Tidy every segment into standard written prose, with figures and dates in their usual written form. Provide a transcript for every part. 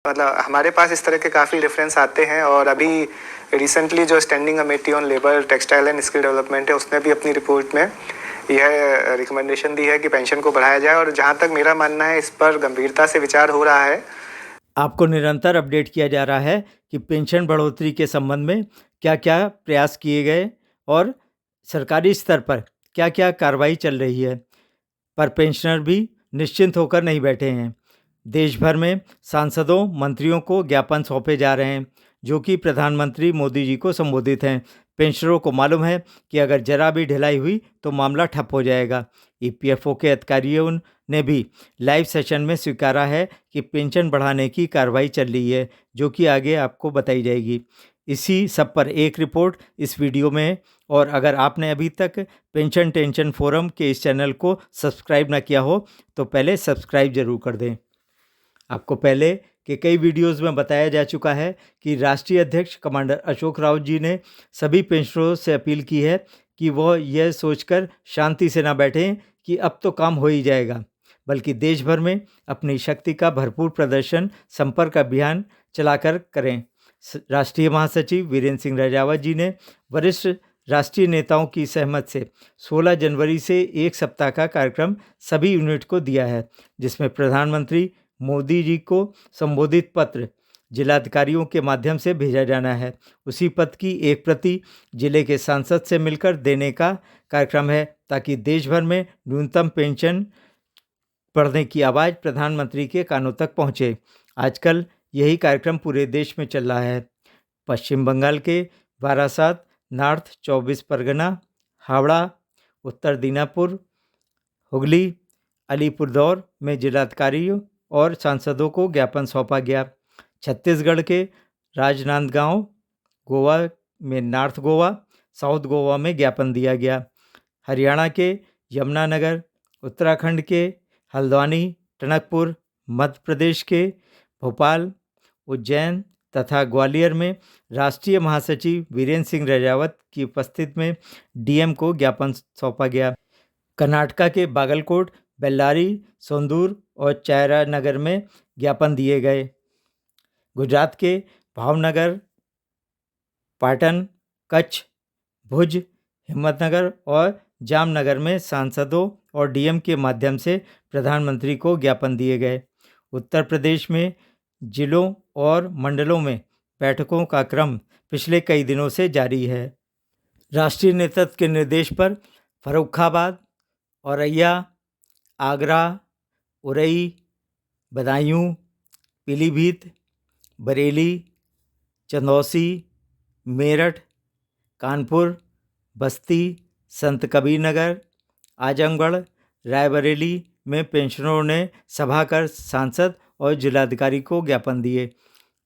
मतलब हमारे पास इस तरह के काफ़ी रेफरेंस आते हैं और अभी रिसेंटली जो standing committee on labour textile and skill development है उसने भी अपनी रिपोर्ट में यह रिकमेंडेशन दी है कि पेंशन को बढ़ाया जाए और जहाँ तक मेरा मानना है इस पर गंभीरता से विचार हो रहा है। आपको निरंतर अपडेट किया जा रहा है कि पेंशन बढ़ोतरी के संबंध में क्या क्या प्रयास किए गए और सरकारी स्तर पर क्या क्या कार्रवाई चल रही है। पर पेंशनर भी निश्चिंत होकर नहीं बैठे हैं। देश भर में सांसदों मंत्रियों को ज्ञापन सौंपे जा रहे हैं जो कि प्रधानमंत्री मोदी जी को संबोधित हैं। पेंशनरों को मालूम है कि अगर जरा भी ढिलाई हुई तो मामला ठप हो जाएगा। ईपीएफओ के अधिकारियों ने भी लाइव सेशन में स्वीकारा है कि पेंशन बढ़ाने की कार्रवाई चल रही है जो कि आगे आपको बताई जाएगी। इसी सब पर एक रिपोर्ट इस वीडियो में है और अगर आपने अभी तक पेंशन टेंशन फोरम के इस चैनल को सब्सक्राइब ना किया हो तो पहले सब्सक्राइब जरूर कर दें। आपको पहले के कई वीडियोस में बताया जा चुका है कि राष्ट्रीय अध्यक्ष कमांडर अशोक रावत जी ने सभी पेंशनरों से अपील की है कि वह यह सोचकर शांति से ना बैठें कि अब तो काम हो ही जाएगा, बल्कि देश भर में अपनी शक्ति का भरपूर प्रदर्शन संपर्क अभियान चलाकर करें। राष्ट्रीय महासचिव वीरेंद्र सिंह राजावत जी ने वरिष्ठ राष्ट्रीय नेताओं की सहमत से 16 जनवरी से एक सप्ताह का कार्यक्रम सभी यूनिट को दिया है, जिसमें प्रधानमंत्री मोदी जी को संबोधित पत्र जिलाधिकारियों के माध्यम से भेजा जाना है। उसी पत्र की एक प्रति जिले के सांसद से मिलकर देने का कार्यक्रम है ताकि देश भर में न्यूनतम पेंशन बढ़ने की आवाज़ प्रधानमंत्री के कानों तक पहुँचे। आजकल यही कार्यक्रम पूरे देश में चल रहा है। पश्चिम बंगाल के वारासात, नॉर्थ 24 परगना, हावड़ा, उत्तर दिनाजपुर, हुगली, अलीपुरदौर में जिलाधिकारियों और सांसदों को ज्ञापन सौंपा गया। छत्तीसगढ़ के राजनांदगांव, गोवा में नॉर्थ गोवा, साउथ गोवा में ज्ञापन दिया गया। हरियाणा के यमुनानगर, उत्तराखंड के हल्द्वानी, टनकपुर, मध्य प्रदेश के भोपाल, उज्जैन तथा ग्वालियर में राष्ट्रीय महासचिव वीरेंद्र सिंह राजावत की उपस्थिति में डीएम को ज्ञापन सौंपा गया। कर्नाटका के बागलकोट, बेल्लारी, सोंदूर और चायरा नगर में ज्ञापन दिए गए। गुजरात के भावनगर, पाटन, कच्छ, भुज, हिम्मतनगर और जामनगर में सांसदों और डीएम के माध्यम से प्रधानमंत्री को ज्ञापन दिए गए। उत्तर प्रदेश में जिलों और मंडलों में बैठकों का क्रम पिछले कई दिनों से जारी है। राष्ट्रीय नेतृत्व के निर्देश पर फर्रुखाबाद, औरैया, आगरा, उरई, बदायूं, पीलीभीत, बरेली, चंदौसी, मेरठ, कानपुर, बस्ती, संत कबीर नगर, आजमगढ़, रायबरेली में पेंशनरों ने सभा कर सांसद और जिलाधिकारी को ज्ञापन दिए।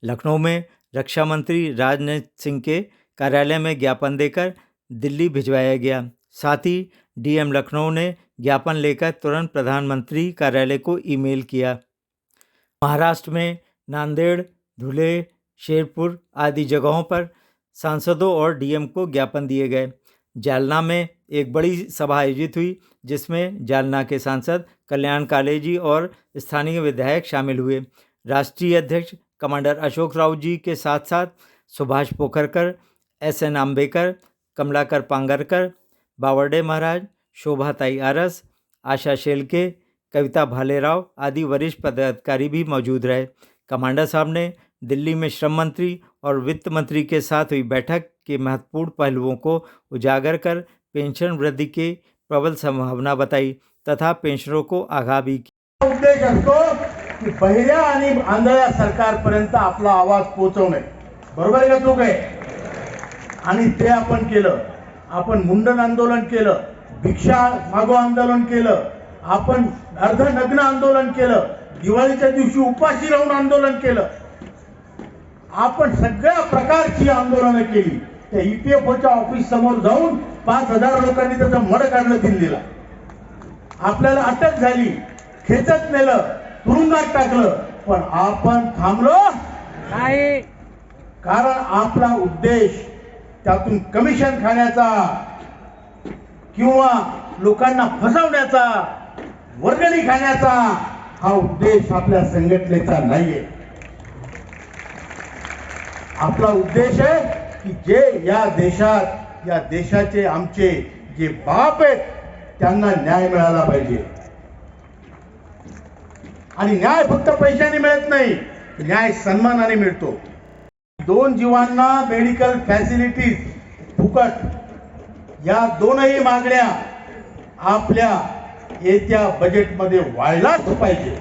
लखनऊ में रक्षा मंत्री राजनाथ सिंह के कार्यालय में ज्ञापन देकर दिल्ली भिजवाया गया। साथ ही डीएम लखनऊ ने ज्ञापन लेकर तुरंत प्रधानमंत्री कार्यालय को ईमेल किया। महाराष्ट्र में नांदेड़, धुले, शेरपुर आदि जगहों पर सांसदों और डीएम को ज्ञापन दिए गए। जालना में एक बड़ी सभा आयोजित हुई जिसमें जालना के सांसद कल्याण कालेजी और स्थानीय विधायक शामिल हुए। राष्ट्रीय अध्यक्ष कमांडर अशोक रावत जी के साथ साथ सुभाष पोखरकर, एसएन आम्बेकर, कमलाकर पांगरकर, बावड़े महाराज, शोभाताई आरस, आशा शेलके, कविता भालेराव आदि वरिष्ठ पदाधिकारी भी मौजूद रहे। कमांडर साहब ने दिल्ली में श्रम मंत्री और वित्त मंत्री के साथ हुई बैठक के महत्वपूर्ण पहलुओं को उजागर कर पेंशन वृद्धि की प्रबल संभावना बताई तथा पेंशनरों को आगाह भी किया। उद्देश असतो की पहिल्या आणि आंधळ्या सरकारपर्यंत आपला आवाज पोहोचवणे, बरोबर आहे का चूक आहे? आणि ते आपण केलं. आपण मुंडन आंदोलन केलं, भिक्षा मागो आंदोलन केलं, आपण अर्धनग्न आंदोलन केलं, दिवाळीच्या दिवशी उपाशी राहून आंदोलन केलं. आपण सगळ्या प्रकारची आंदोलनं केली. त्या ईपीएफओच्या ऑफिस समोर जाऊन 5000 लोकांनी त्याचा मड काढलं दिल्लीला. आपल्याला अटक झाली, खेचत नेलं, तुरुंगात टाकलं, पण आपण थांबलो नाही. कारण आपला उद्देश त्यातून कमिशन खाण्याचा किंवा लोकांना फसवण्याचा, वर्गणी खाण्याचा हा उद्देश आपल्या संघटनेचा नाहीये. आपला उद्देश आहे की जे या देशाचे आमचे जे बाप आहेत त्यांना न्याय मिळाला पाहिजे. आणि न्याय फक्त पैशाने मिळत नाही, न्याय सन्मानाने मिळतो. 2 जीवांना मेडिकल फॅसिलिटीज फुकट, या दोनही मागण्या आपल्या येत्या बजेटमध्ये व्हायलाच पाहिजे.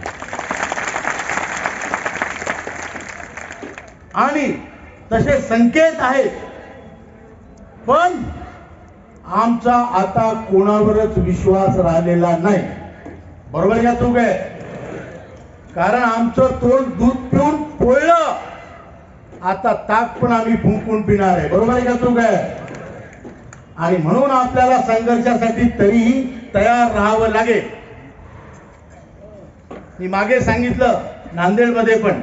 आणि तसे संकेत आहेत, पण आमचा आता कोणावरच विश्वास राहिलेला नाही. बरोबर का चूक आहे? कारण आमचं तोंड दूध पिऊन पोळलं, आता ताक पण आम्ही फुंकून पिणार आहे. बरोबर का चूक आहे? आणि म्हणून आपल्याला संघर्षासाठी तरीही तयार राहावं लागेल. मी मागे सांगितलं नांदेडमध्ये पण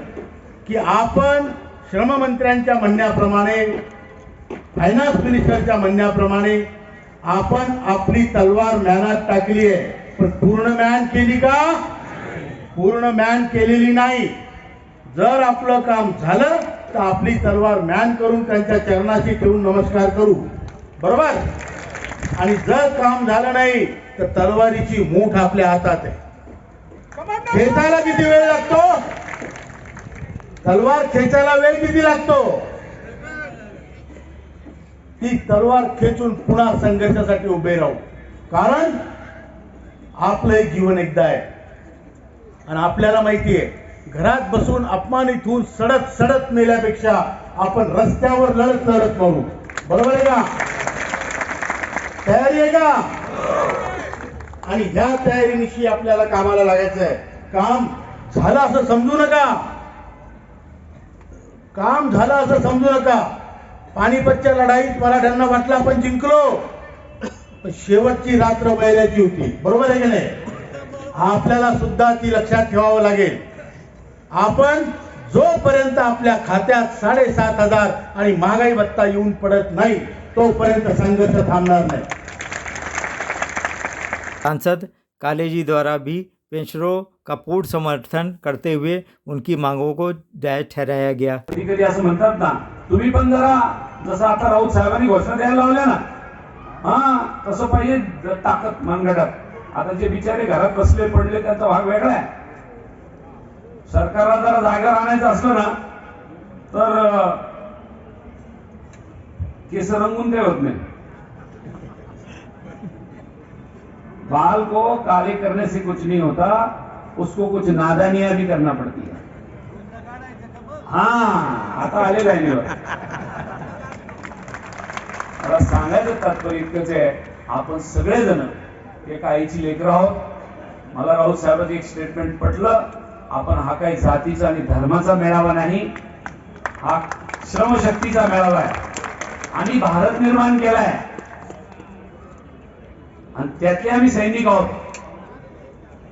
की आपण श्रममंत्र्यांच्या म्हणण्याप्रमाणे, फायनान्स मिनिस्टरच्या म्हणण्याप्रमाणे आपण आपली तलवार म्यानात टाकली आहे, पण पूर्ण म्यान केली का? पूर्ण म्यान केलेली नाही. जर आपलं काम झालं तर आपली तलवार म्यान करून त्यांच्या चरणाशी ठेवून नमस्कार करू. बरोबर? आणि जर काम झालं नाही तर तलवारीची मूठ आपल्या हातात आहे. खेचायला किती वेळ लागतो? तलवार खेचायला वेळ किती लागतो? ती तलवार खेचून पुन्हा संघर्षासाठी उभे राहू. कारण आपलं एक जीवन एकदा आहे आणि आपल्याला माहिती आहे, घरात बसून अपमानित होऊन सडत मेल्यापेक्षा आपण रस्त्यावर लढत मरू. बरोबर आहे का? तयारी आहे का? आणि ह्या तयारीनिशी आपल्याला कामाला लागायचं आहे. काम झालं असं समजू नका. काम झालं असं समजू नका. पानिपतच्या लढाईत मराठ्यांना वाटलं आपण जिंकलो, पण शेवटची रात्र बैलाची होती. बरोबर आहे की नाही? आपल्याला सुद्धा ती लक्षात ठेवावं लागेल. आपण जोपर्यंत आपल्या खात्यात 7,500 आणि महागाई भत्ता येऊन पडत नाही तोपर्यंत संघर्ष थांबणार नाही. सांसद कालेजी द्वारा भी पेंशनरों का पूर्ण समर्थन करते हुए उनकी मांगों को जायज ठहराया गया. कधी कधी असं म्हणतात ना, तुम्ही पण जरा जसं आता राऊत साहेबांनी घोषणा द्यायला लावल्या ना, तसं पाहिजे ताकद मनगटात. आता जे बिचारे घरात बसले पडले त्यांचा भाग वेगळा आहे. सरकारला जरा जागा आणायचं असलं ना तर केस रंगून ते होत नाही. बाल को काले करने से कुछ नहीं होता, उसको कुछ नादानियां भी करना पड़ती है. आता आले लाईनीवर. मला सांगायचं तात्पर्य इतकंच आहे, आपण सगळेजण एका आईची लेकरं आहोत. मला राऊत साहेबांचं एक स्टेटमेंट पटलं. आपण हा काही जातीचा आणि धर्माचा मेळावा नाही, हा श्रमशक्तीचा मेळावा आहे. आणि भारत निर्माण केलाय आणि त्यातले आम्ही सैनिक आहोत.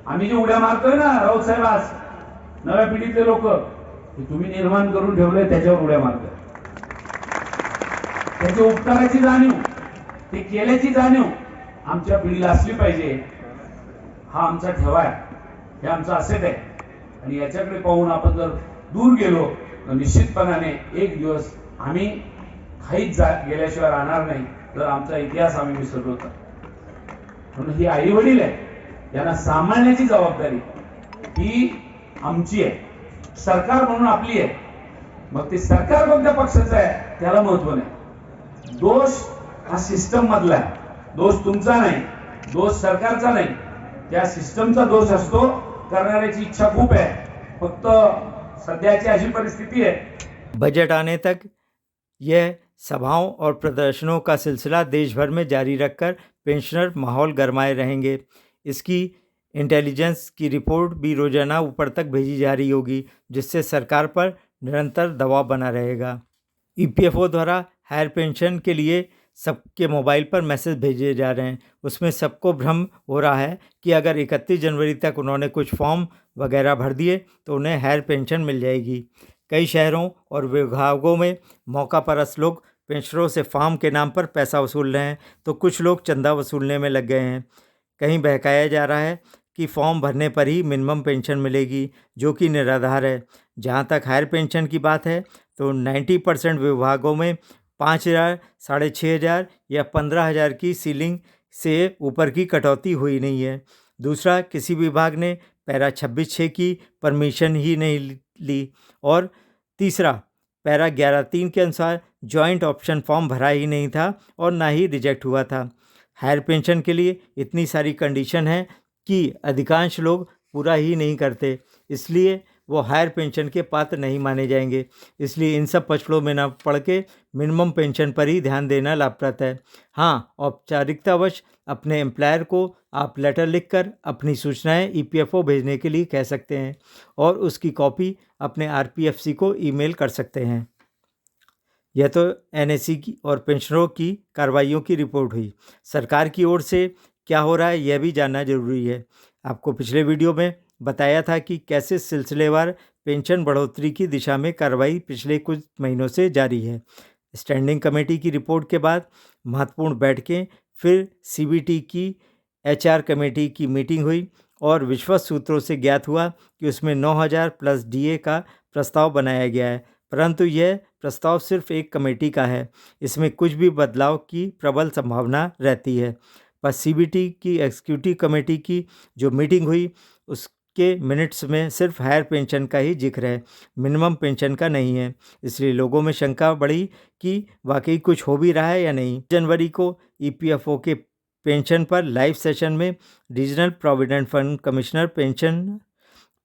आम्ही जे उड्या मारतोय ना राऊत साहेब, आज नव्या पिढीतले लोक, तुम्ही निर्माण करून ठेवलंय त्याच्यावर उड्या मारतोय. त्याच्या उपकाराची जाणीव, ते केल्याची जाणीव आमच्या पिढीला असली पाहिजे. हा आमचा ठेवा आहे, हे आमचं असेट आहे. आणि याच्याकडे पाहून आपण जर दूर गेलो तर निश्चितपणाने एक दिवस आम्ही काहीच गेल्याशिवाय राहणार नाही. जर आमचा इतिहास आम्ही विसरलो तर. म्हणून ही आई वडील आहे, यांना सांभाळण्याची जबाबदारी ही आमची आहे. सरकार म्हणून आपली आहे. मग ते सरकार कोणत्या पक्षाचं आहे त्याला महत्व नाही. दोष हा सिस्टम मधला आहे. दोष तुमचा नाही, दोष सरकारचा नाही, त्या सिस्टमचा दोष असतो. करण्याची इच्छा खूप आहे, फक्त सध्याची अशी परिस्थिती आहे. बजट आने तक यह सभाओं और प्रदर्शनों का सिलसिला देश भर में जारी रखकर पेंशनर माहौल गरमाए रहेंगे. इसकी इंटेलिजेंस की रिपोर्ट भी रोजाना ऊपर तक भेजी जा रही होगी, जिससे सरकार पर निरंतर दबाव बना रहेगा. ईपीएफओ द्वारा हायर पेंशन के लिए सबके मोबाइल पर मैसेज भेजे जा रहे हैं. उसमें सबको भ्रम हो रहा है कि अगर 31 जनवरी तक उन्होंने कुछ फॉर्म वगैरह भर दिए तो उन्हें हायर पेंशन मिल जाएगी. कई शहरों और विभागों में मौका परस्त लोग पेंशनरों से फॉर्म के नाम पर पैसा वसूल रहे हैं, तो कुछ लोग चंदा वसूलने में लग गए हैं. कहीं बहकाया जा रहा है कि फॉर्म भरने पर ही मिनिमम पेंशन मिलेगी, जो कि निराधार है. जहां तक हायर पेंशन की बात है तो 90% विभागों में 5,000, 6,500 या 15,000 की सीलिंग से ऊपर की कटौती हुई नहीं है। दूसरा, किसी विभाग ने पैरा 26(6) की परमिशन ही नहीं ली। और तीसरा, पैरा 11(3) के अनुसार जॉइंट ऑप्शन फॉर्म भरा ही नहीं था और ना ही रिजेक्ट हुआ था। हायर पेंशन के लिए इतनी सारी कंडीशन है कि अधिकांश लोग पूरा ही नहीं करते, इसलिए वो हायर पेंशन के पात्र नहीं माने जाएंगे। इसलिए इन सब पचड़ों में न पड़ के मिनिमम पेंशन पर ही ध्यान देना लाभप्रद है। हाँ, औपचारिकतावश अपने एम्प्लॉयर को आप लेटर लिखकर अपनी सूचनाएं ईपीएफओ भेजने के लिए कह सकते हैं और उसकी कॉपी अपने आरपीएफसी को ईमेल कर सकते हैं। यह तो एनएससी की और पेंशनरों की कार्रवाइयों की रिपोर्ट हुई। सरकार की ओर से क्या हो रहा है यह भी जानना जरूरी है। आपको पिछले वीडियो में बताया था कि कैसे सिलसिलेवार पेंशन बढ़ोतरी की दिशा में कार्रवाई पिछले कुछ महीनों से जारी है। स्टैंडिंग कमेटी की रिपोर्ट के बाद महत्वपूर्ण बैठकें, फिर सीबीटी की एचआर कमेटी की मीटिंग हुई और विश्वस्त सूत्रों से ज्ञात हुआ कि उसमें 9,000 प्लस डीए का प्रस्ताव बनाया गया है, परंतु यह प्रस्ताव सिर्फ एक कमेटी का है। इसमें कुछ भी बदलाव की प्रबल संभावना रहती है। पर सीबीटी की एग्जीक्यूटिव कमेटी की जो मीटिंग हुई उसके मिनट्स में सिर्फ हायर पेंशन का ही जिक्र है, मिनिमम पेंशन का नहीं है। इसलिए लोगों में शंका बढ़ी कि वाकई कुछ हो भी रहा है या नहीं। जनवरी को ईपीएफओ के पेंशन पर लाइव सेशन में regional provident fund commissioner pension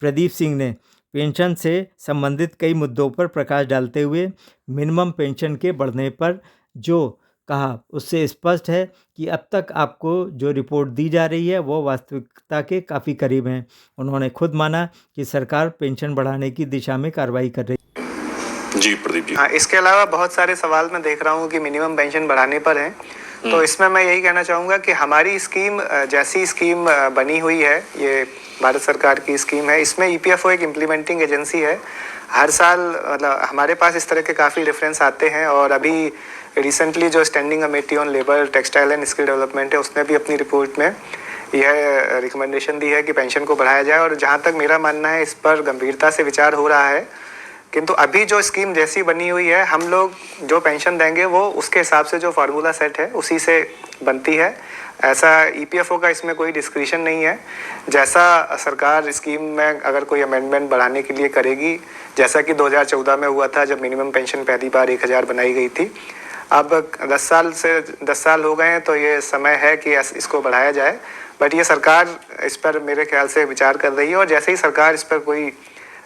Pradeep Singh ने पेंशन से संबंधित कई मुद्दों पर प्रकाश डालते हुए मिनिमम पेंशन के बढ़ने पर जो कहा उससे स्पष्ट है कि अब तक आपको जो रिपोर्ट दी जा रही है वो वास्तविकता के काफ़ी करीब हैं। उन्होंने खुद माना कि सरकार पेंशन बढ़ाने की दिशा में कार्रवाई कर रही है। जी प्रदीप जी। हाँ, इसके अलावा बहुत सारे सवाल मैं देख रहा हूँ कि मिनिमम पेंशन बढ़ाने पर हैं। तो इसमें मैं यही कहना चाहूँगा कि हमारी स्कीम जैसी स्कीम बनी हुई है, ये भारत सरकार की स्कीम है, इसमें ईपीएफओ एक इम्प्लीमेंटिंग एजेंसी है। हर साल मतलब हमारे पास इस तरह के काफ़ी रेफरेंस आते हैं और अभी रिसेंटली जो standing committee on labour textile and skill development है उसने भी अपनी रिपोर्ट में यह रिकमेंडेशन दी है कि पेंशन को बढ़ाया जाए। और जहाँ तक मेरा मानना है इस पर गंभीरता से विचार हो रहा है, किंतु अभी जो स्कीम जैसी बनी हुई है हम लोग जो पेंशन देंगे वो उसके हिसाब से जो फार्मूला सेट है उसी से बनती है। ऐसा ईपीएफओ का इसमें कोई डिस्क्रिशन नहीं है। जैसा सरकार स्कीम में अगर कोई अमेंडमेंट बढ़ाने के लिए करेगी, जैसा कि 2014 में हुआ था जब मिनिमम पेंशन पहली बार 1,000 बनाई गई थी, अब 10 साल हो गए हैं तो ये समय है कि इसको बढ़ाया जाए। बट ये सरकार इस पर मेरे ख्याल से विचार कर रही है और जैसे ही सरकार इस पर कोई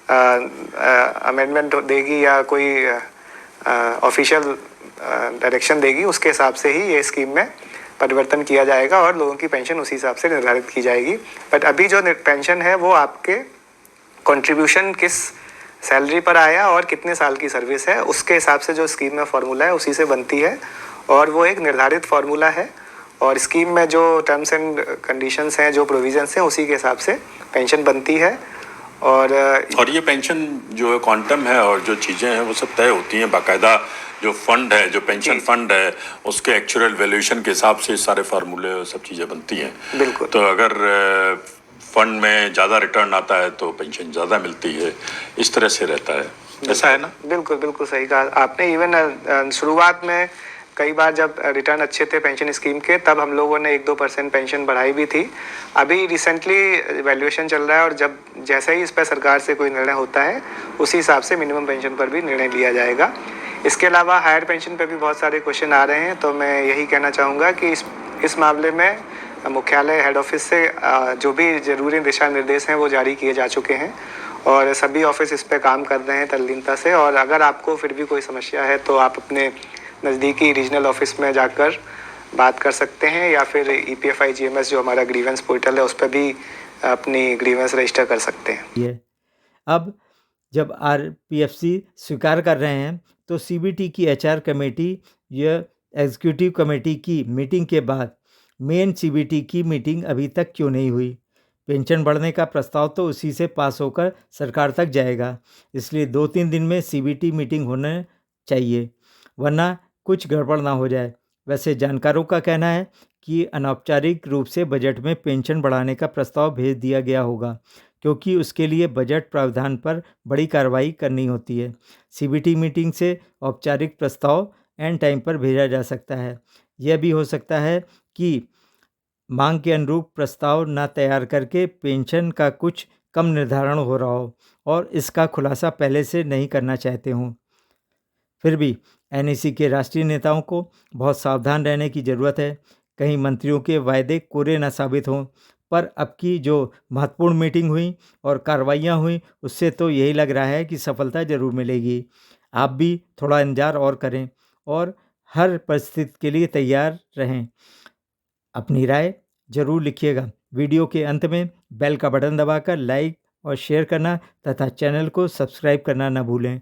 अमेंडमेंट देगी या कोई ऑफिशियल डायरेक्शन देगी उसके हिसाब से ही ये स्कीम में परिवर्तन किया जाएगा और लोगों की पेंशन उसी हिसाब से निर्धारित की जाएगी। बट अभी जो पेंशन है वो आपके कंट्रीब्यूशन किस सैलरी पर आया और कितने साल की सर्विस है उसके हिसाब से जो स्कीम में फार्मूला है उसी से बनती है और वो एक निर्धारित फार्मूला है और स्कीम में जो टर्म्स एंड कंडीशंस हैं, जो प्रोविजंस हैं, उसी के हिसाब से पेंशन बनती है। और ये पेंशन जो है क्वांटम है और जो चीज़ें हैं वो सब तय होती हैं बाकायदा। जो फंड है, जो पेंशन फंड है, उसके एक्चुअल वैल्यूएशन के हिसाब से सारे फार्मूले और सब चीज़ें बनती हैं। बिल्कुल। तो अगर फंड में ज़्यादा रिटर्न आता है तो पेंशन ज़्यादा मिलती है, इस तरह से रहता है। ऐसा है ना? बिल्कुल बिल्कुल सही कहा आपने। इवन शुरुआत में कई बार जब रिटर्न अच्छे थे पेंशन स्कीम के तब हम लोगों ने 1-2% पेंशन बढ़ाई भी थी। अभी रिसेंटली वैल्यूएशन चल रहा है और जब जैसे ही इस पर सरकार से कोई निर्णय होता है उसी हिसाब से मिनिमम पेंशन पर भी निर्णय लिया जाएगा। इसके अलावा हायर पेंशन पर भी बहुत सारे क्वेश्चन आ रहे हैं, तो मैं यही कहना चाहूँगा कि इस मामले में मुख्यालय हेड ऑफिस से जो भी ज़रूरी दिशा निर्देश हैं वो जारी किए जा चुके हैं और सभी ऑफिस इस पर काम कर रहे हैं तल्लीनता से। और अगर आपको फिर भी कोई समस्या है तो आप अपने नज़दीकी रीजनल ऑफिस में जाकर बात कर सकते हैं या फिर EPFI-GMS जो हमारा ग्रीवेंस पोर्टल है उस पर भी अपनी ग्रीवेंस रजिस्टर कर सकते हैं। अब जब RPFC स्वीकार कर रहे हैं तो CBT की HR कमेटी या एग्जीक्यूटिव कमेटी की मीटिंग के बाद मेन CBT की मीटिंग अभी तक क्यों नहीं हुई? पेंशन बढ़ने का प्रस्ताव तो उसी से पास होकर सरकार तक जाएगा, इसलिए 2-3 दिन में CBT मीटिंग होना चाहिए, वरना कुछ गड़बड़ ना हो जाए। वैसे जानकारों का कहना है कि अनौपचारिक रूप से बजट में पेंशन बढ़ाने का प्रस्ताव भेज दिया गया होगा, क्योंकि उसके लिए बजट प्रावधान पर बड़ी कार्रवाई करनी होती है। सीबीटी मीटिंग से औपचारिक प्रस्ताव एंड टाइम पर भेजा जा सकता है। यह भी हो सकता है कि मांग के अनुरूप प्रस्ताव न तैयार करके पेंशन का कुछ कम निर्धारण हो रहा हो और इसका खुलासा पहले से नहीं करना चाहते हों। फिर भी एनईसी के राष्ट्रीय नेताओं को बहुत सावधान रहने की ज़रूरत है, कहीं मंत्रियों के वायदे कोरे न साबित हों। पर अब की जो महत्वपूर्ण मीटिंग हुई और कार्रवाइयाँ हुई, उससे तो यही लग रहा है कि सफलता ज़रूर मिलेगी। आप भी थोड़ा इंतजार और करें और हर परिस्थिति के लिए तैयार रहें। अपनी राय ज़रूर लिखिएगा। वीडियो के अंत में बेल का बटन दबाकर लाइक और शेयर करना तथा चैनल को सब्सक्राइब करना न भूलें।